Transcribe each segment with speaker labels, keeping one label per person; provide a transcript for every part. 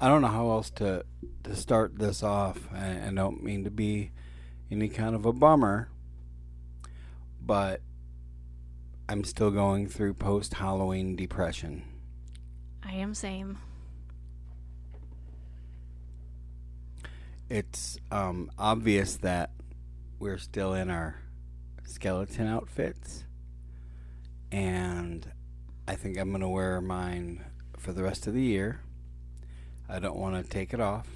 Speaker 1: I don't know how else to start this off. I don't mean to be any kind of a bummer, but I'm still going through post Halloween depression.
Speaker 2: I am same.
Speaker 1: It's obvious that we're still in our skeleton outfits, and I think I'm going to wear mine for the rest of the year. I don't want to take it off.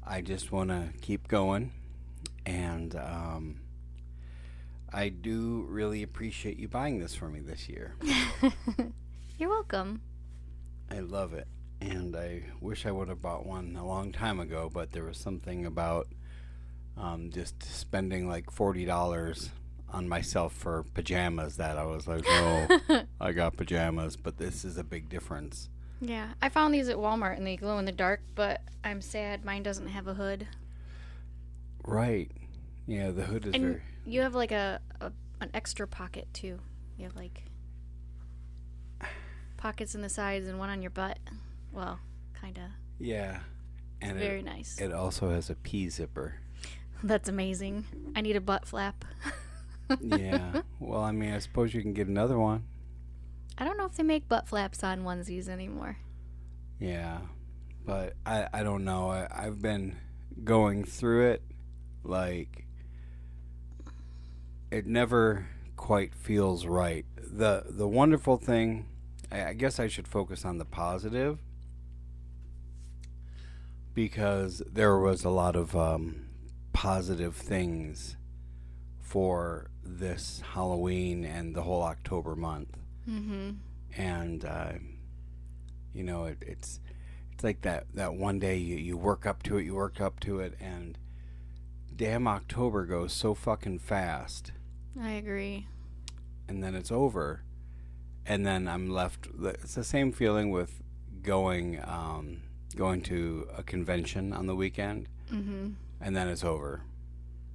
Speaker 1: I just want to keep going, and I do really appreciate you buying this for me this year.
Speaker 2: You're welcome.
Speaker 1: I love it. And I wish I would have bought one a long time ago, but there was something about just spending like $40 on myself for pajamas that I was like, oh, I got pajamas, but this is a big difference.
Speaker 2: Yeah, I found these at Walmart and they glow in the dark, but I'm sad mine doesn't have a hood.
Speaker 1: Right. Yeah, the hood is
Speaker 2: And
Speaker 1: very.
Speaker 2: you have like an extra pocket too. You have like pockets in the sides and one on your butt. Well, kind of.
Speaker 1: Yeah. And
Speaker 2: Very nice.
Speaker 1: It also has a pea zipper.
Speaker 2: That's amazing. I need a butt flap.
Speaker 1: Yeah. Well, I mean, I suppose you can get another one.
Speaker 2: I don't know if they make butt flaps on onesies anymore.
Speaker 1: Yeah. But I don't know. I've been going through it like it never quite feels right. The wonderful thing, I guess I should focus on the positive because there was a lot of positive things for this Halloween and the whole October month.
Speaker 2: Mm-hmm.
Speaker 1: And it's like that one day you work up to it, and damn October goes so fucking fast,
Speaker 2: I agree.
Speaker 1: and then it's over, and then I'm left. It's the same feeling with going to a convention on the weekend,
Speaker 2: Mm-hmm.
Speaker 1: and then it's over,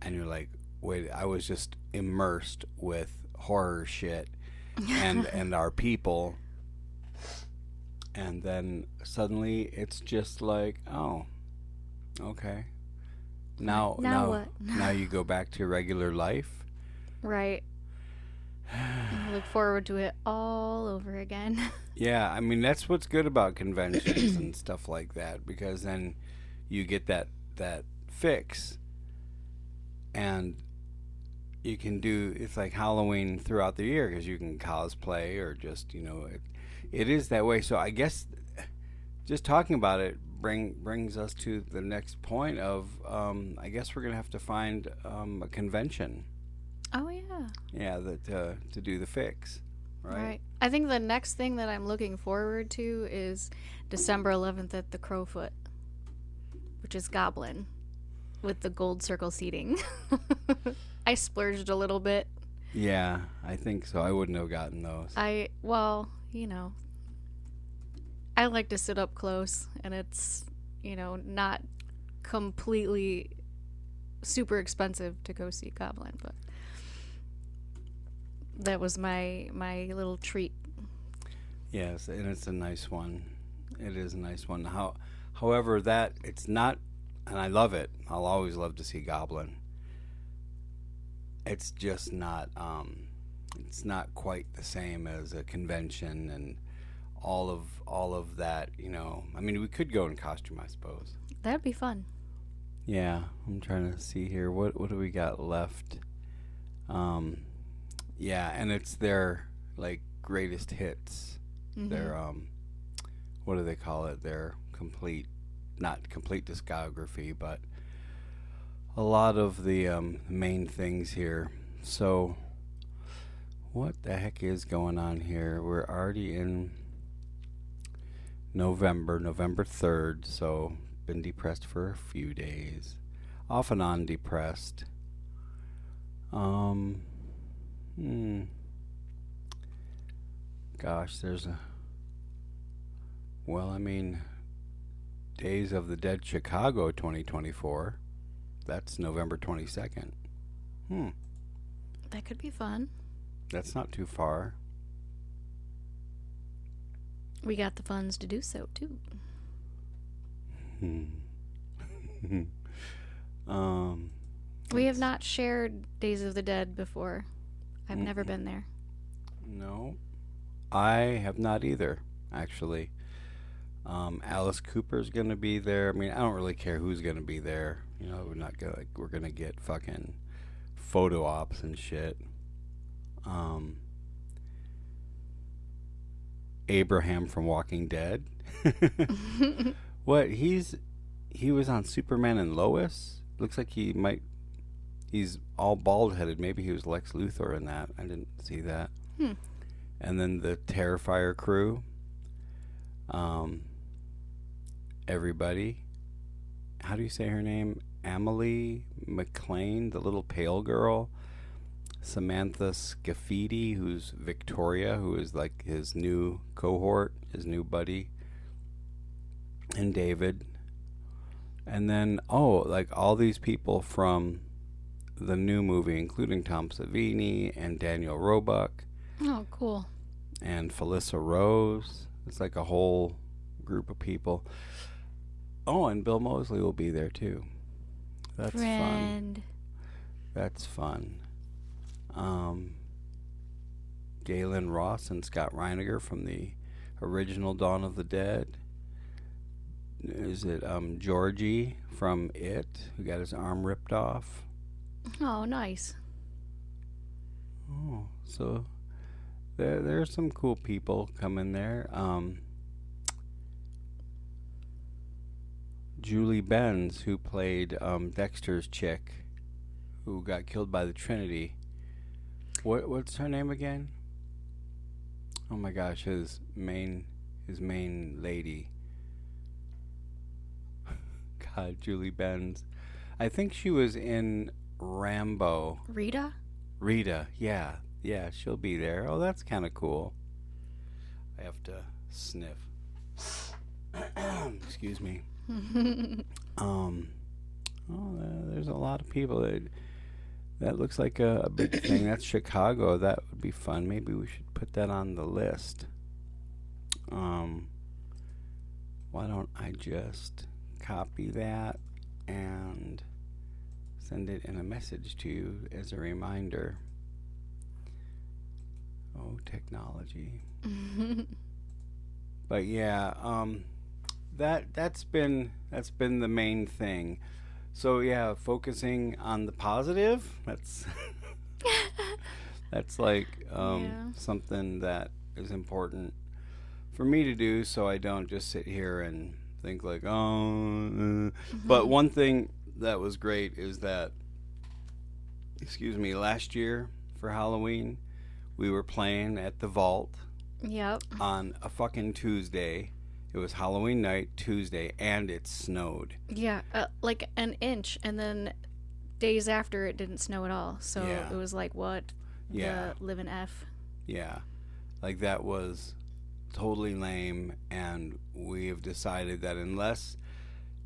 Speaker 1: and you're like, wait, I was just immersed with horror shit and our people, and then suddenly it's just like, oh, okay, now
Speaker 2: what?
Speaker 1: now you go back to your regular life.
Speaker 2: Right. I look forward to it all over again.
Speaker 1: Yeah, I mean that's what's good about conventions and stuff like that, because then you get that fix, and you can do, it's like Halloween throughout the year because you can cosplay or just it is that way. So I guess just talking about it brings us to the next point of I guess we're gonna have to find a convention.
Speaker 2: Oh, yeah.
Speaker 1: Yeah, that to do the fix, right?
Speaker 2: I think the next thing that I'm looking forward to is December 11th at the Crowfoot, which is Goblin, with the gold circle seating. I splurged a little bit.
Speaker 1: Yeah, I think so. I wouldn't have gotten those.
Speaker 2: Well, I like to sit up close, and it's, not completely super expensive to go see Goblin, but that was my little treat.
Speaker 1: Yes, and it's a nice one. It is a nice one. However, that it's not, and I love it. I'll always love to see Goblin. It's just not. It's not quite the same as a convention and all of that. I mean, we could go in costume, I suppose.
Speaker 2: That'd be fun.
Speaker 1: Yeah, I'm trying to see here. What do we got left? Yeah, and it's their like greatest hits.
Speaker 2: Mm-hmm.
Speaker 1: Their what do they call it? Their complete, not complete discography, but a lot of the main things here. So, what the heck is going on here? We're already in November 3rd, so been depressed for a few days. Off and on depressed. Gosh, well, I mean, Days of the Dead Chicago 2024. That's November 22nd.
Speaker 2: That could be fun.
Speaker 1: That's not too far.
Speaker 2: We got the funds to do so, too.
Speaker 1: um,
Speaker 2: We have not shared Days of the Dead before. I've never been there.
Speaker 1: no, I have not either, actually. Alice Cooper's gonna be there. I mean, I don't really care who's gonna be there. You know, we're not gonna like we're gonna get fucking photo ops and shit. Um, Abraham from Walking Dead. What? He was on Superman and Lois. Looks like he might. He's all bald headed. Maybe he was Lex Luthor in that. I didn't see that. And then the Terrifier crew. Um, everybody. How do you say her name? Amelie McLean, the little pale girl. Samantha Scafidi, who's Victoria, who is like his new cohort, his new buddy. And David. And then, like all these people from the new movie, including Tom Savini and Daniel Roebuck.
Speaker 2: Oh, cool.
Speaker 1: And Felissa Rose. It's like a whole group of people. Oh, and Bill Moseley will be there too. That's fun. That's fun. Galen Ross and Scott Reiniger from the original Dawn of the Dead. Is it Georgie from It, who got his arm ripped off?
Speaker 2: Oh, nice.
Speaker 1: Oh, so there's some cool people coming there. Julie Benz, who played Dexter's chick, who got killed by the Trinity. What's her name again? Oh my gosh, his main lady. God, Julie Benz. I think she was in Rambo.
Speaker 2: Rita,
Speaker 1: yeah, she'll be there. Oh, that's kind of cool. I have to sniff. Excuse me. There's a lot of people. That looks like a big thing. That's Chicago. That would be fun. Maybe we should put that on the list. Why don't I just copy that and send it in a message to you as a reminder. Oh, technology. But yeah, that's been the main thing. So yeah, focusing on the positive. That's like something that is important for me to do, so I don't just sit here and think like, But one thing that was great is that, last year for Halloween, we were playing at the Vault.
Speaker 2: Yep.
Speaker 1: On a fucking Tuesday. It was Halloween night, Tuesday, and it snowed.
Speaker 2: Yeah, like an inch, and then days after it didn't snow at all. So it was like, what?
Speaker 1: Yeah.
Speaker 2: The living F.
Speaker 1: Yeah. Like that was totally lame, and we have decided that unless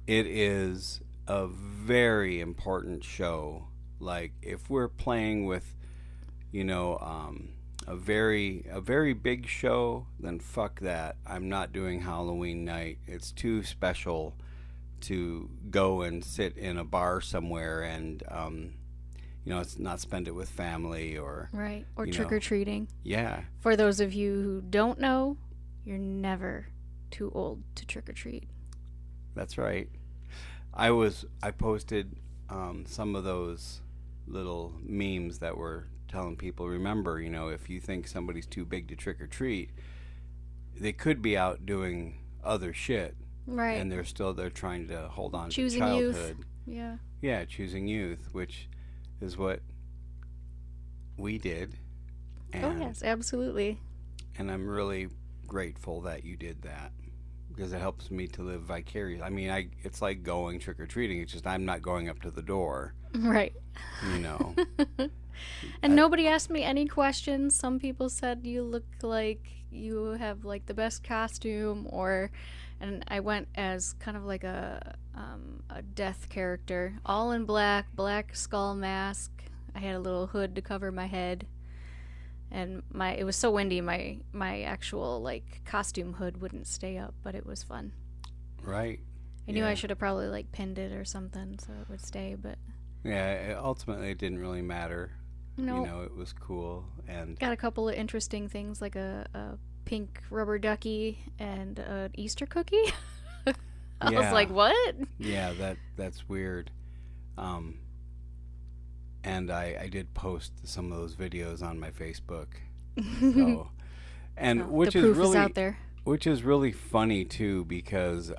Speaker 1: it is a very important show, like if we're playing with, a very big show, then fuck that. I'm not doing Halloween night. It's too special to go and sit in a bar somewhere and it's not spend it with family or
Speaker 2: right, or trick-or-treating.
Speaker 1: Yeah.
Speaker 2: For those of you who don't know, you're never too old to trick-or-treat.
Speaker 1: That's right. I posted some of those little memes that were telling people, remember, if you think somebody's too big to trick or treat, they could be out doing other shit.
Speaker 2: Right.
Speaker 1: And they're trying to hold on
Speaker 2: choosing
Speaker 1: to childhood.
Speaker 2: Youth. Yeah.
Speaker 1: Yeah, choosing youth, which is what we did.
Speaker 2: And, yes, absolutely.
Speaker 1: And I'm really grateful that you did that, because it helps me to live vicariously. I mean, it's like going trick or treating. It's just I'm not going up to the door.
Speaker 2: Right. And nobody asked me any questions. Some people said you look like you have like the best costume, and I went as kind of like a death character, all in black skull mask. I had a little hood to cover my head, and it was so windy. My actual like costume hood wouldn't stay up, but it was fun.
Speaker 1: Right.
Speaker 2: I knew I should have probably like pinned it or something so it would stay, but
Speaker 1: ultimately it didn't really matter.
Speaker 2: no.
Speaker 1: You know, it was cool. And
Speaker 2: Got a couple of interesting things like a pink rubber ducky and an Easter cookie. I was like, what?
Speaker 1: Yeah, that's weird. Um, and I did post some of those videos on my Facebook. So, and
Speaker 2: So,
Speaker 1: which
Speaker 2: the
Speaker 1: is
Speaker 2: proof
Speaker 1: really
Speaker 2: is out there.
Speaker 1: which is really funny too because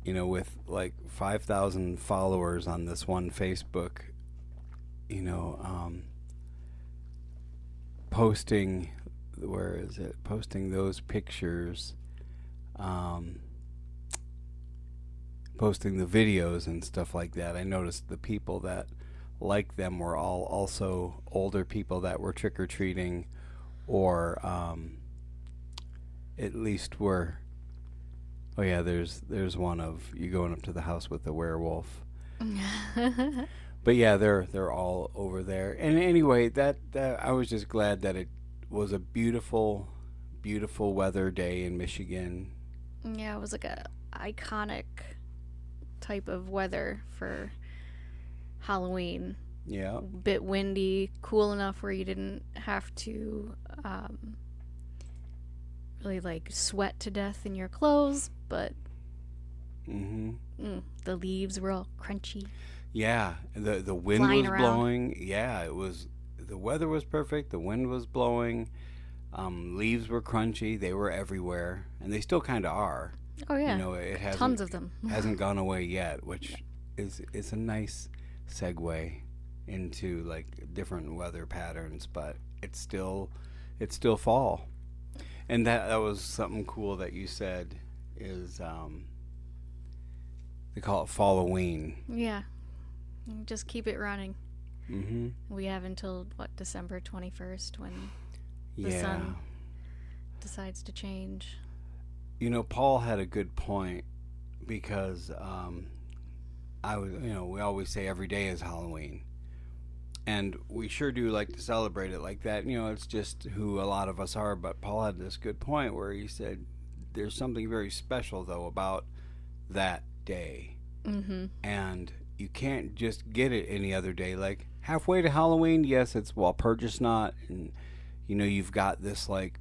Speaker 1: you know, with like 5,000 followers on this one Facebook, you know, posting, where is it? Posting those pictures, um, posting the videos and stuff like that. I noticed the people that liked them were all also older people that were trick or treating, or at least were. Oh yeah, there's one of you going up to the house with the werewolf. But yeah, they're all over there. And anyway, that I was just glad that it was a beautiful, beautiful weather day in Michigan.
Speaker 2: Yeah, it was like a iconic type of weather for Halloween.
Speaker 1: Yeah.
Speaker 2: Bit windy, cool enough where you didn't have to really like sweat to death in your clothes, but the leaves were all crunchy.
Speaker 1: Yeah, the wind
Speaker 2: Flying
Speaker 1: was
Speaker 2: around.
Speaker 1: blowing. Yeah, it was. The weather was perfect. The wind was blowing. Leaves were crunchy. They were everywhere, and they still kind of are.
Speaker 2: Oh yeah,
Speaker 1: You know, it hasn't
Speaker 2: tons of them.
Speaker 1: hasn't gone away yet, which is a nice segue into like different weather patterns. But it's still fall, and that was something cool that you said is they call it Falloween.
Speaker 2: Yeah, just keep it running.
Speaker 1: Mm-hmm.
Speaker 2: We have until December 21st when the
Speaker 1: Yeah.
Speaker 2: sun decides to change.
Speaker 1: You know, Paul had a good point because we always say every day is Halloween, and we sure do like to celebrate it like that. You know, it's just who a lot of us are. But Paul had this good point where he said there's something very special though about that day, and you can't just get it any other day. Like halfway to Halloween, yes, it's Walpurgis Night, and you know you've got this like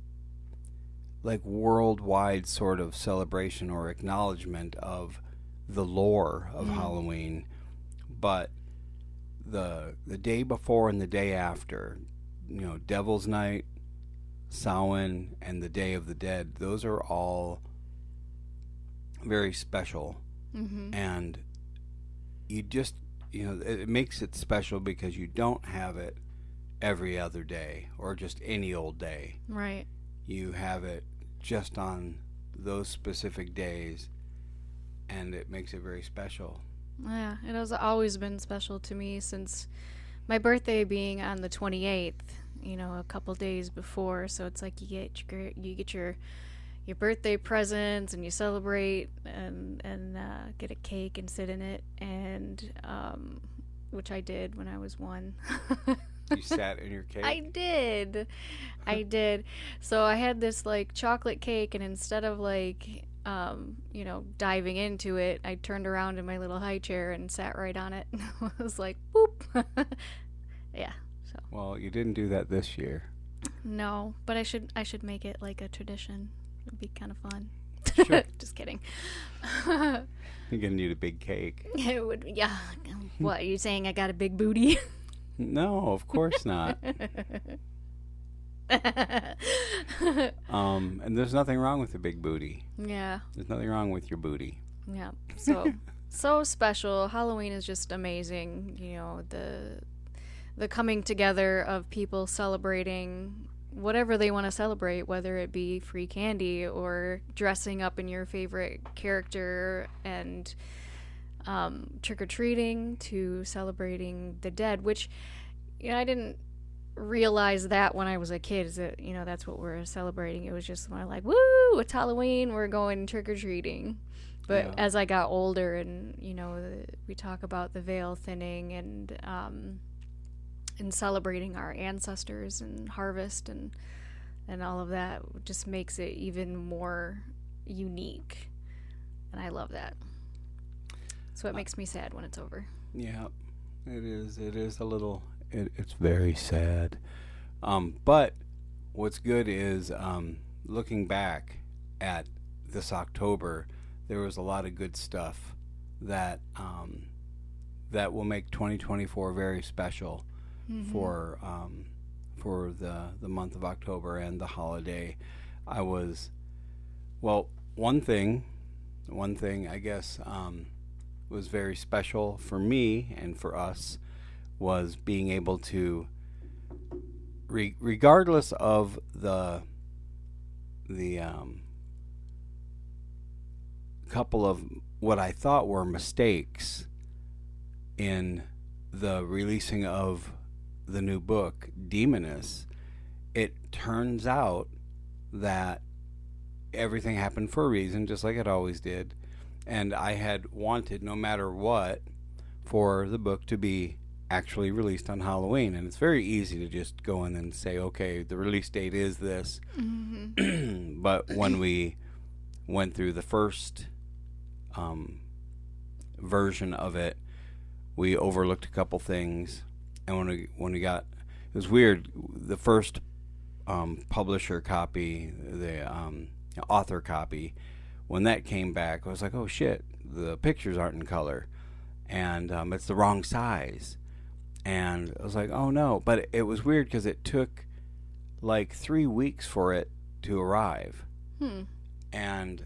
Speaker 1: worldwide sort of celebration or acknowledgement of the lore of Halloween, but the day before and the day after, you know, Devil's Night, Samhain, and the Day of the Dead, those are all very special, and you just, you know, it makes it special because you don't have it every other day or just any old day.
Speaker 2: Right.
Speaker 1: You have it just on those specific days, and it makes it very special.
Speaker 2: Yeah, it has always been special to me since my birthday being on the 28th, you know, a couple days before. So it's like you get your birthday presents and you celebrate and get a cake and sit in it, and which I did when I was 1.
Speaker 1: You sat in your cake?
Speaker 2: I did. So I had this like chocolate cake, and instead of like diving into it, I turned around in my little high chair and sat right on it. I was like, boop. Yeah. So.
Speaker 1: Well, you didn't do that this year.
Speaker 2: No, but I should make it like a tradition. It'd be kind of fun.
Speaker 1: Sure.
Speaker 2: Just kidding.
Speaker 1: You're gonna need a big cake.
Speaker 2: It would. Yeah. What, are you saying I got a big booty?
Speaker 1: No, of course not. And there's nothing wrong with a big booty.
Speaker 2: Yeah.
Speaker 1: There's nothing wrong with your booty.
Speaker 2: Yeah. So special. Halloween is just amazing. You know, the coming together of people celebrating whatever they want to celebrate, whether it be free candy or dressing up in your favorite character, and trick-or-treating, to celebrating the dead, which, you know, I didn't realize that when I was a kid, is that, you know, that's what we're celebrating. It was just when like, woo, it's Halloween, we're going trick-or-treating. But as I got older, and, you know, we talk about the veil thinning and celebrating our ancestors and harvest and all of that, just makes it even more unique. And I love that. So it makes me sad when it's over.
Speaker 1: Yeah, it is. It is a little. It's very sad. But what's good is looking back at this October, there was a lot of good stuff that that will make 2024 very special for the month of October and the holiday. I was well. One thing I guess was very special for me and for us was being able to, regardless of the couple of what I thought were mistakes in the releasing of the new book, Demoness, it turns out that everything happened for a reason, just like it always did. And I had wanted, no matter what, for the book to be actually released on Halloween. And it's very easy to just go in and say, okay, the release date is this. But when we went through the first version of it, we overlooked a couple things. And when we got, it was weird, the first publisher copy, the author copy, when that came back, I was like, oh shit, the pictures aren't in color, and it's the wrong size. And I was like, oh no. But it was weird because it took like 3 weeks for it to arrive. And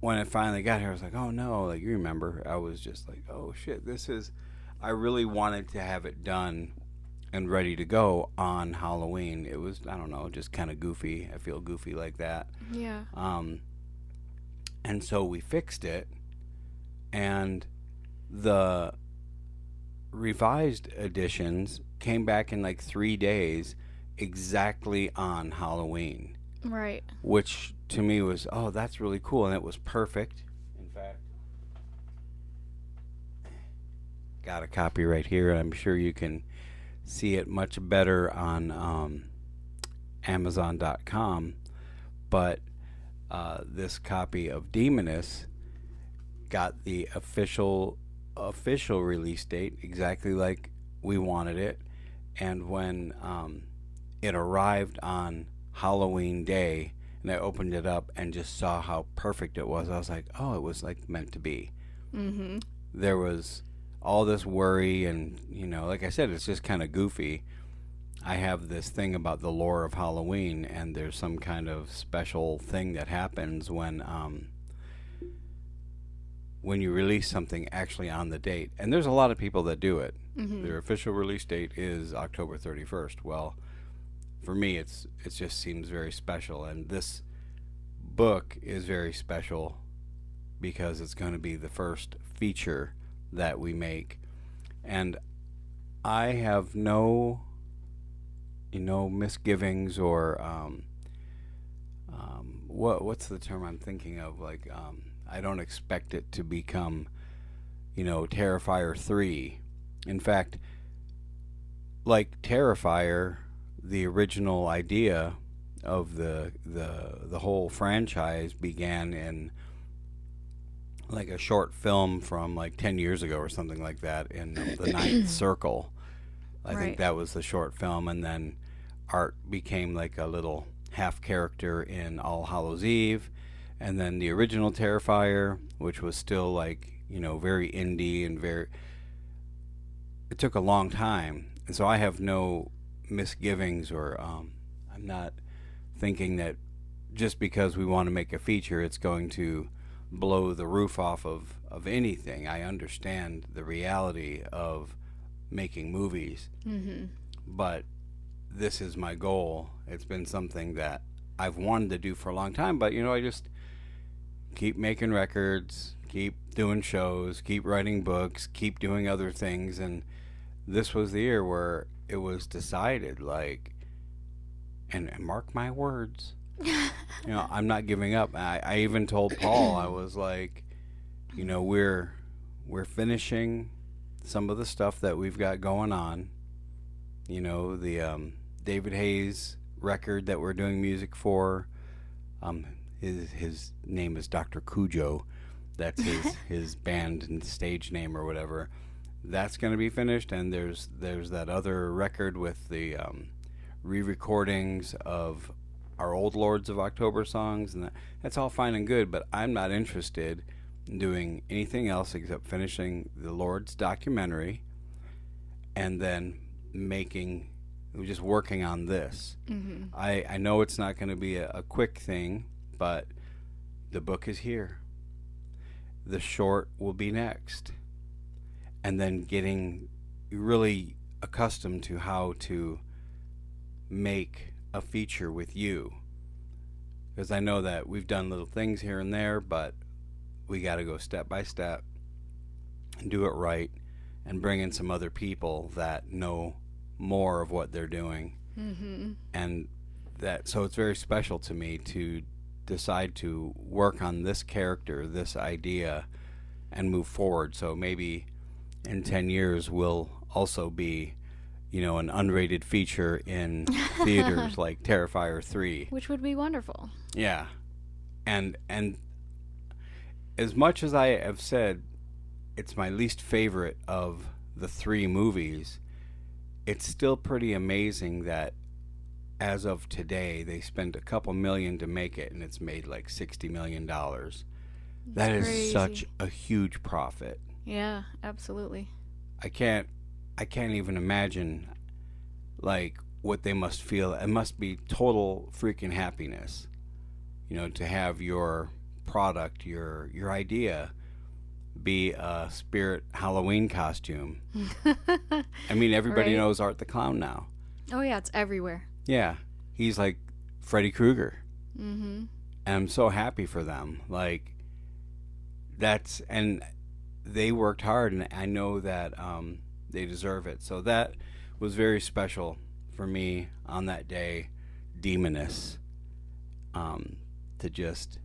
Speaker 1: when it finally got here, I was like, oh no, like, you remember, I was just like, oh shit, I really wanted to have it done and ready to go on Halloween. It was, I don't know, just kind of goofy. I feel goofy like that.
Speaker 2: Yeah.
Speaker 1: And so we fixed it, and the revised editions came back in like 3 days, exactly on Halloween.
Speaker 2: Right.
Speaker 1: Which to me was, oh, that's really cool, and it was perfect. In fact, got a copy right here. I'm sure you can see it much better on Amazon.com, but this copy of Demoness got the official release date exactly like we wanted it, and when it arrived on Halloween day and I opened it up and just saw how perfect it was, I was like, oh, it was like meant to be. There was all this worry, and like I said, it's just kind of goofy. I have this thing about the lore of Halloween, and there's some kind of special thing that happens when you release something actually on the date. And there's a lot of people that do it. Their official release date is October 31st. Well, for me, it just seems very special, and this book is very special because it's going to be the first feature that we make, and I have no misgivings or what's the term I'm thinking of, like I don't expect it to become Terrifier 3. In fact, like Terrifier, the original idea of the whole franchise began in like a short film from like 10 years ago or something like that, in the Ninth Circle. I think that was the short film, and then Art became like a little half character in All Hallows Eve, and then the original Terrifier, which was still like very indie and it took a long time, and so I have no misgivings, or I'm not thinking that just because we want to make a feature it's going to blow the roof off of anything. I understand the reality of making movies, but this is my goal. It's been something that I've wanted to do for a long time, but I just keep making records, keep doing shows, keep writing books, keep doing other things, and this was the year where it was decided, like, and mark my words, I'm not giving up. I even told Paul, I was like, we're finishing some of the stuff that we've got going on. The David Hayes record that we're doing music for. His name is Dr. Cujo, That's his band and stage name or whatever. That's going to be finished, and there's that other record with the re-recordings of our old Lords of October songs, and that's all fine and good. But I'm not interested in doing anything else except finishing the Lords documentary, and then making just working on this. I know it's not going to be a quick thing, but the book is here. The short will be next. And then getting really accustomed to how to make a feature with you. Because I know that we've done little things here and there, but we got to go step by step and do it right and bring in some other people that know more of what they're doing. And that, so it's very special to me to decide to work on this character, this idea, and move forward. So maybe in 10 years we'll also be, an unrated feature in theaters like Terrifier 3.
Speaker 2: Which would be wonderful.
Speaker 1: Yeah. And as much as I have said it's my least favorite of the 3 movies, it's still pretty amazing that as of today they spent a couple million to make it, and it's made like $60 million. That is
Speaker 2: crazy.
Speaker 1: Such a huge profit.
Speaker 2: Yeah, absolutely.
Speaker 1: I can't even imagine like what they must feel. It must be total freaking happiness, to have your product, your idea be a Spirit Halloween costume. I mean, everybody
Speaker 2: Right.
Speaker 1: knows Art the Clown now.
Speaker 2: Oh yeah, it's everywhere.
Speaker 1: Yeah, he's like Freddy Krueger.
Speaker 2: Mm-hmm.
Speaker 1: And I'm so happy for them. Like, and they worked hard, and I know that they deserve it. So that was very special for me on that day, Demoness, to just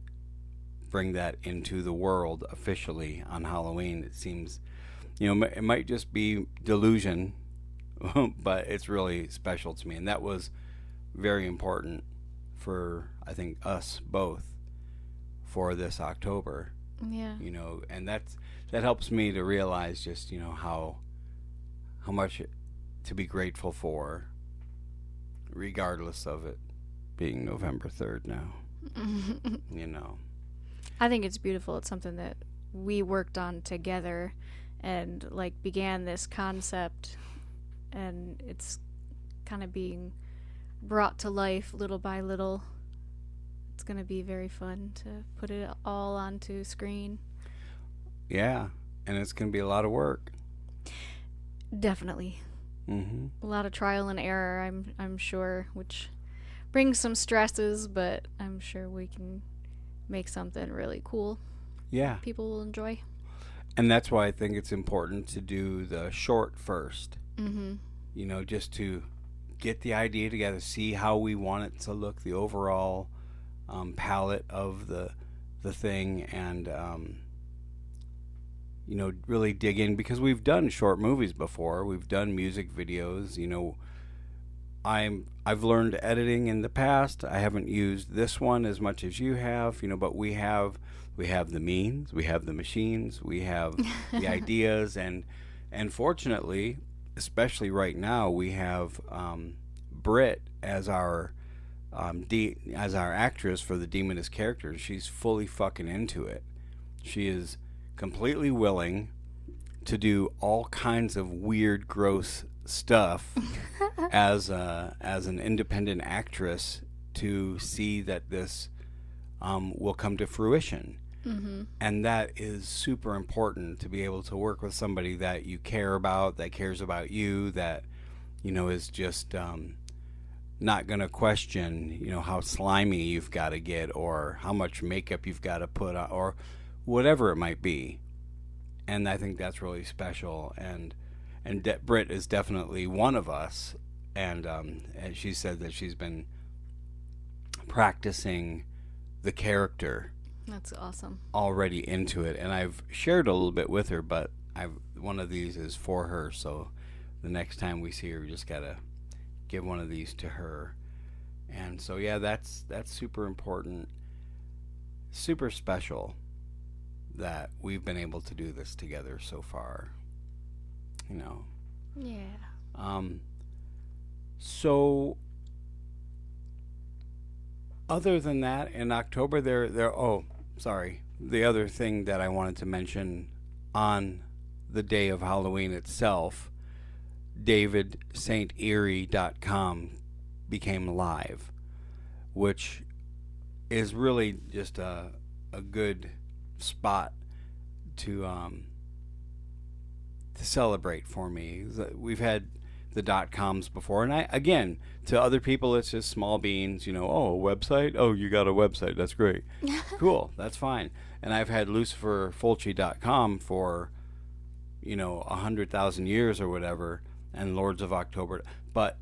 Speaker 1: bring that into the world officially on Halloween. It seems, it might just be delusion, but it's really special to me. And that was very important for, I think, us both for this October.
Speaker 2: Yeah.
Speaker 1: And that helps me to realize just, how much to be grateful for, regardless of it being November 3rd now.
Speaker 2: I think it's beautiful. It's something that we worked on together and began this concept, and it's kind of being brought to life little by little. It's going to be very fun to put it all onto screen.
Speaker 1: Yeah, and it's going to be a lot of work.
Speaker 2: Definitely.
Speaker 1: Mm-hmm.
Speaker 2: A lot of trial and error, I'm sure, which brings some stresses, but I'm sure we can make something really cool.
Speaker 1: Yeah.
Speaker 2: People will enjoy.
Speaker 1: And that's why I think it's important to do the short first.
Speaker 2: Mm-hmm.
Speaker 1: Just to get the idea together, see how we want it to look, the overall palette of the thing, and really dig in, because we've done short movies before. We've done music videos. I've learned editing in the past. I haven't used this one as much as you have, but we have the means, we have the machines, we have the ideas, and fortunately, especially right now, we have Britt as our as our actress for the Demoness character. She's fully fucking into it. She is completely willing to do all kinds of weird, gross stuff as an independent actress, to see that this will come to fruition.
Speaker 2: Mm-hmm.
Speaker 1: And that is super important, to be able to work with somebody that you care about, that cares about you, that is just not going to question how slimy you've got to get, or how much makeup you've got to put on, or whatever it might be. And I think that's really special. And Britt is definitely one of us. And she said that she's been practicing the character.
Speaker 2: That's awesome.
Speaker 1: Already into it. And I've shared a little bit with her, but one of these is for her. So the next time we see her, we just got to give one of these to her. And so, yeah, that's super important. Super special that we've been able to do this together so far. You know.
Speaker 2: Yeah.
Speaker 1: So other than that, in October the other thing that I wanted to mention on the day of Halloween itself, davidsaintierie.com became live, which is really just a good spot to celebrate for me. We've had the .coms before, and I, again, to other people it's just small beans, oh, a website, oh, you got a website, that's great. Cool, that's fine. And I've had luciferfulci.com for 100,000 years or whatever, and Lords of October, but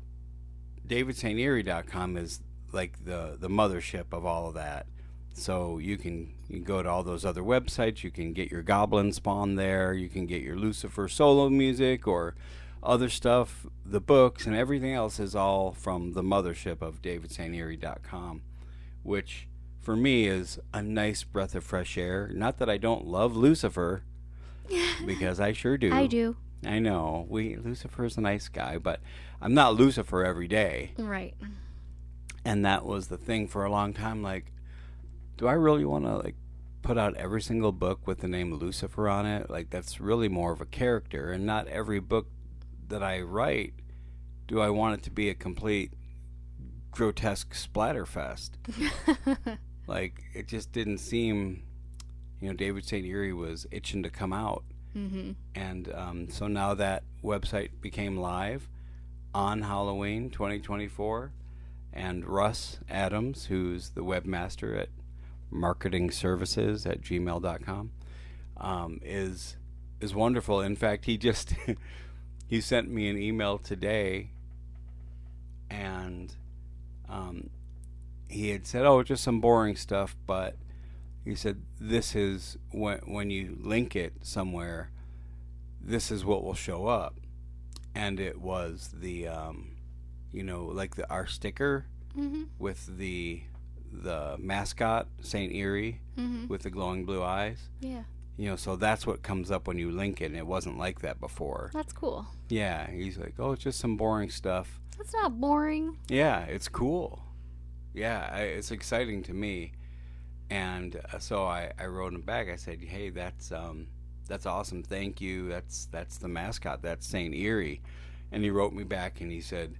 Speaker 1: davidsaintierie.com is like the mothership of all of that. So you can go to all those other websites, you can get your goblin spawn there, you can get your Lucifer solo music or other stuff, the books and everything else is all from the mothership of davidsaintierie.com, which for me is a nice breath of fresh air. Not that I don't love Lucifer, because I sure do.
Speaker 2: I do.
Speaker 1: I know. Lucifer's a nice guy, but I'm not Lucifer every day.
Speaker 2: Right.
Speaker 1: And that was the thing for a long time, like, do I really want to put out every single book with the name Lucifer on it? Like, that's really more of a character, and not every book that I write do I want it to be a complete grotesque splatterfest. Like, it just didn't seem, David St. Eerie was itching to come out.
Speaker 2: Mm-hmm.
Speaker 1: And so now that website became live on Halloween 2024, and Russ Adams, who's the webmaster at marketingservices@gmail.com, is wonderful. In fact, he just he sent me an email today, and he had said, "Oh, just some boring stuff," but he said, "This is when you link it somewhere, this is what will show up," and it was the our sticker
Speaker 2: Mm-hmm.
Speaker 1: with the mascot Saint Eerie
Speaker 2: Mm-hmm.
Speaker 1: with the glowing blue eyes.
Speaker 2: Yeah.
Speaker 1: So that's what comes up when you link it, and it wasn't like that before.
Speaker 2: That's cool.
Speaker 1: Yeah, he's like, "Oh, it's just some boring stuff."
Speaker 2: That's not boring.
Speaker 1: Yeah, it's cool. Yeah, it's exciting to me. And so I wrote him back. I said, "Hey, that's awesome. Thank you. That's the mascot. That's Saint Eerie." And he wrote me back and he said,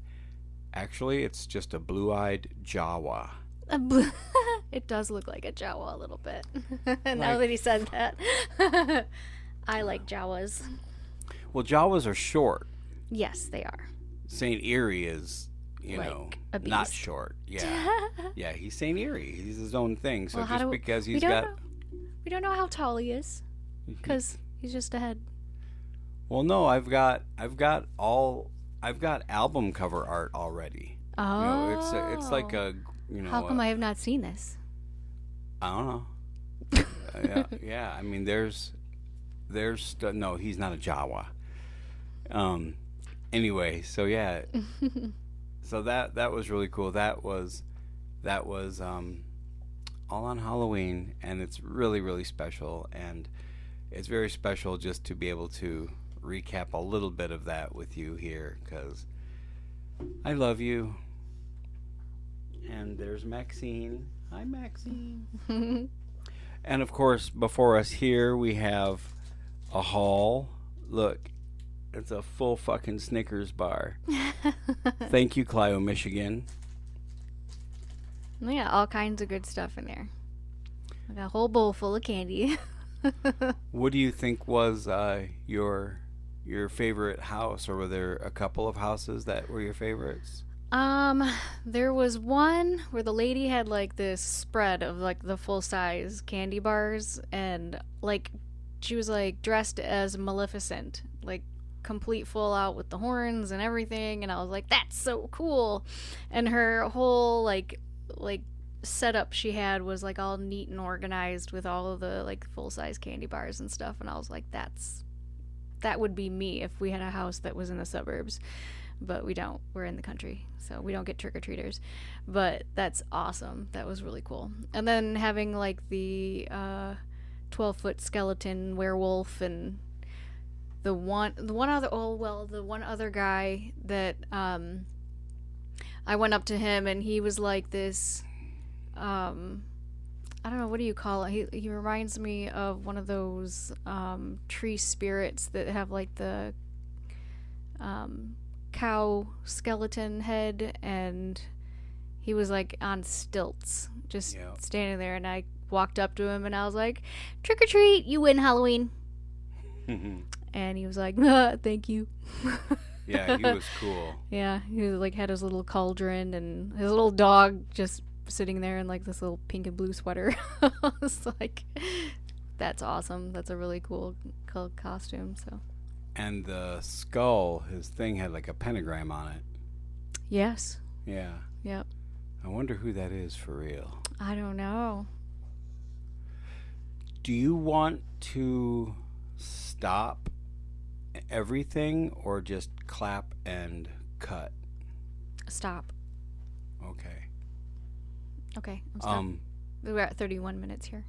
Speaker 1: "Actually, it's just a blue-eyed Jawa."
Speaker 2: It does look like a Jawa a little bit. Now that he said that. I like Jawas.
Speaker 1: Well, Jawas are short.
Speaker 2: Yes, they are.
Speaker 1: Saint Eerie is,
Speaker 2: Like a
Speaker 1: not
Speaker 2: beast.
Speaker 1: short. Yeah. Yeah, he's Saint Eerie. He's his own thing. So
Speaker 2: Well, how
Speaker 1: just
Speaker 2: do-
Speaker 1: because
Speaker 2: we
Speaker 1: he's
Speaker 2: don't
Speaker 1: got...
Speaker 2: know. We don't know how tall he is, because he's just a head.
Speaker 1: Well, no, I've got album cover art already.
Speaker 2: Oh.
Speaker 1: It's like a,
Speaker 2: How come I have not seen this?
Speaker 1: I don't know. Yeah. I mean, there's no, he's not a Jawa. Anyway, so yeah, so that was really cool. That was all on Halloween, and it's really, really special, and it's very special just to be able to recap a little bit of that with you here, because I love you. And there's Maxine. Hi, Maxine. And of course, before us here, we have a haul. Look, it's a full fucking Snickers bar. Thank you, Clio, Michigan.
Speaker 2: Yeah, all kinds of good stuff in there. Like a whole bowl full of candy.
Speaker 1: What do you think was your favorite house, or were there a couple of houses that were your favorites?
Speaker 2: There was one where the lady had like this spread of like the full size candy bars, and like she was like dressed as Maleficent, like complete full out with the horns and everything, and I was like, that's so cool. And her whole like setup she had was like all neat and organized with all of the like full size candy bars and stuff, and I was like, that would be me if we had a house that was in the suburbs. But we don't. We're in the country, so we don't get trick-or-treaters. But that's awesome. That was really cool. And then having like the 12-foot skeleton werewolf, and the one other guy that I went up to him, and he was like this I don't know, what do you call it? He reminds me of one of those tree spirits that have like the cow skeleton head, and he was like on stilts, just standing there, and I walked up to him and I was like, "Trick or treat, you win Halloween." And he was like, "Thank you."
Speaker 1: Yeah, he was cool.
Speaker 2: Yeah, he was like had his little cauldron and his little dog just sitting there in like this little pink and blue sweater. I was like, that's awesome. That's a really cool costume. So.
Speaker 1: And the skull, his thing had like a pentagram on it.
Speaker 2: Yes.
Speaker 1: Yeah.
Speaker 2: Yep.
Speaker 1: I wonder who that is for real.
Speaker 2: I don't know.
Speaker 1: Do you want to stop everything or just clap and cut?
Speaker 2: Stop.
Speaker 1: Okay.
Speaker 2: Okay, I'm stopping. We're at 31 minutes here.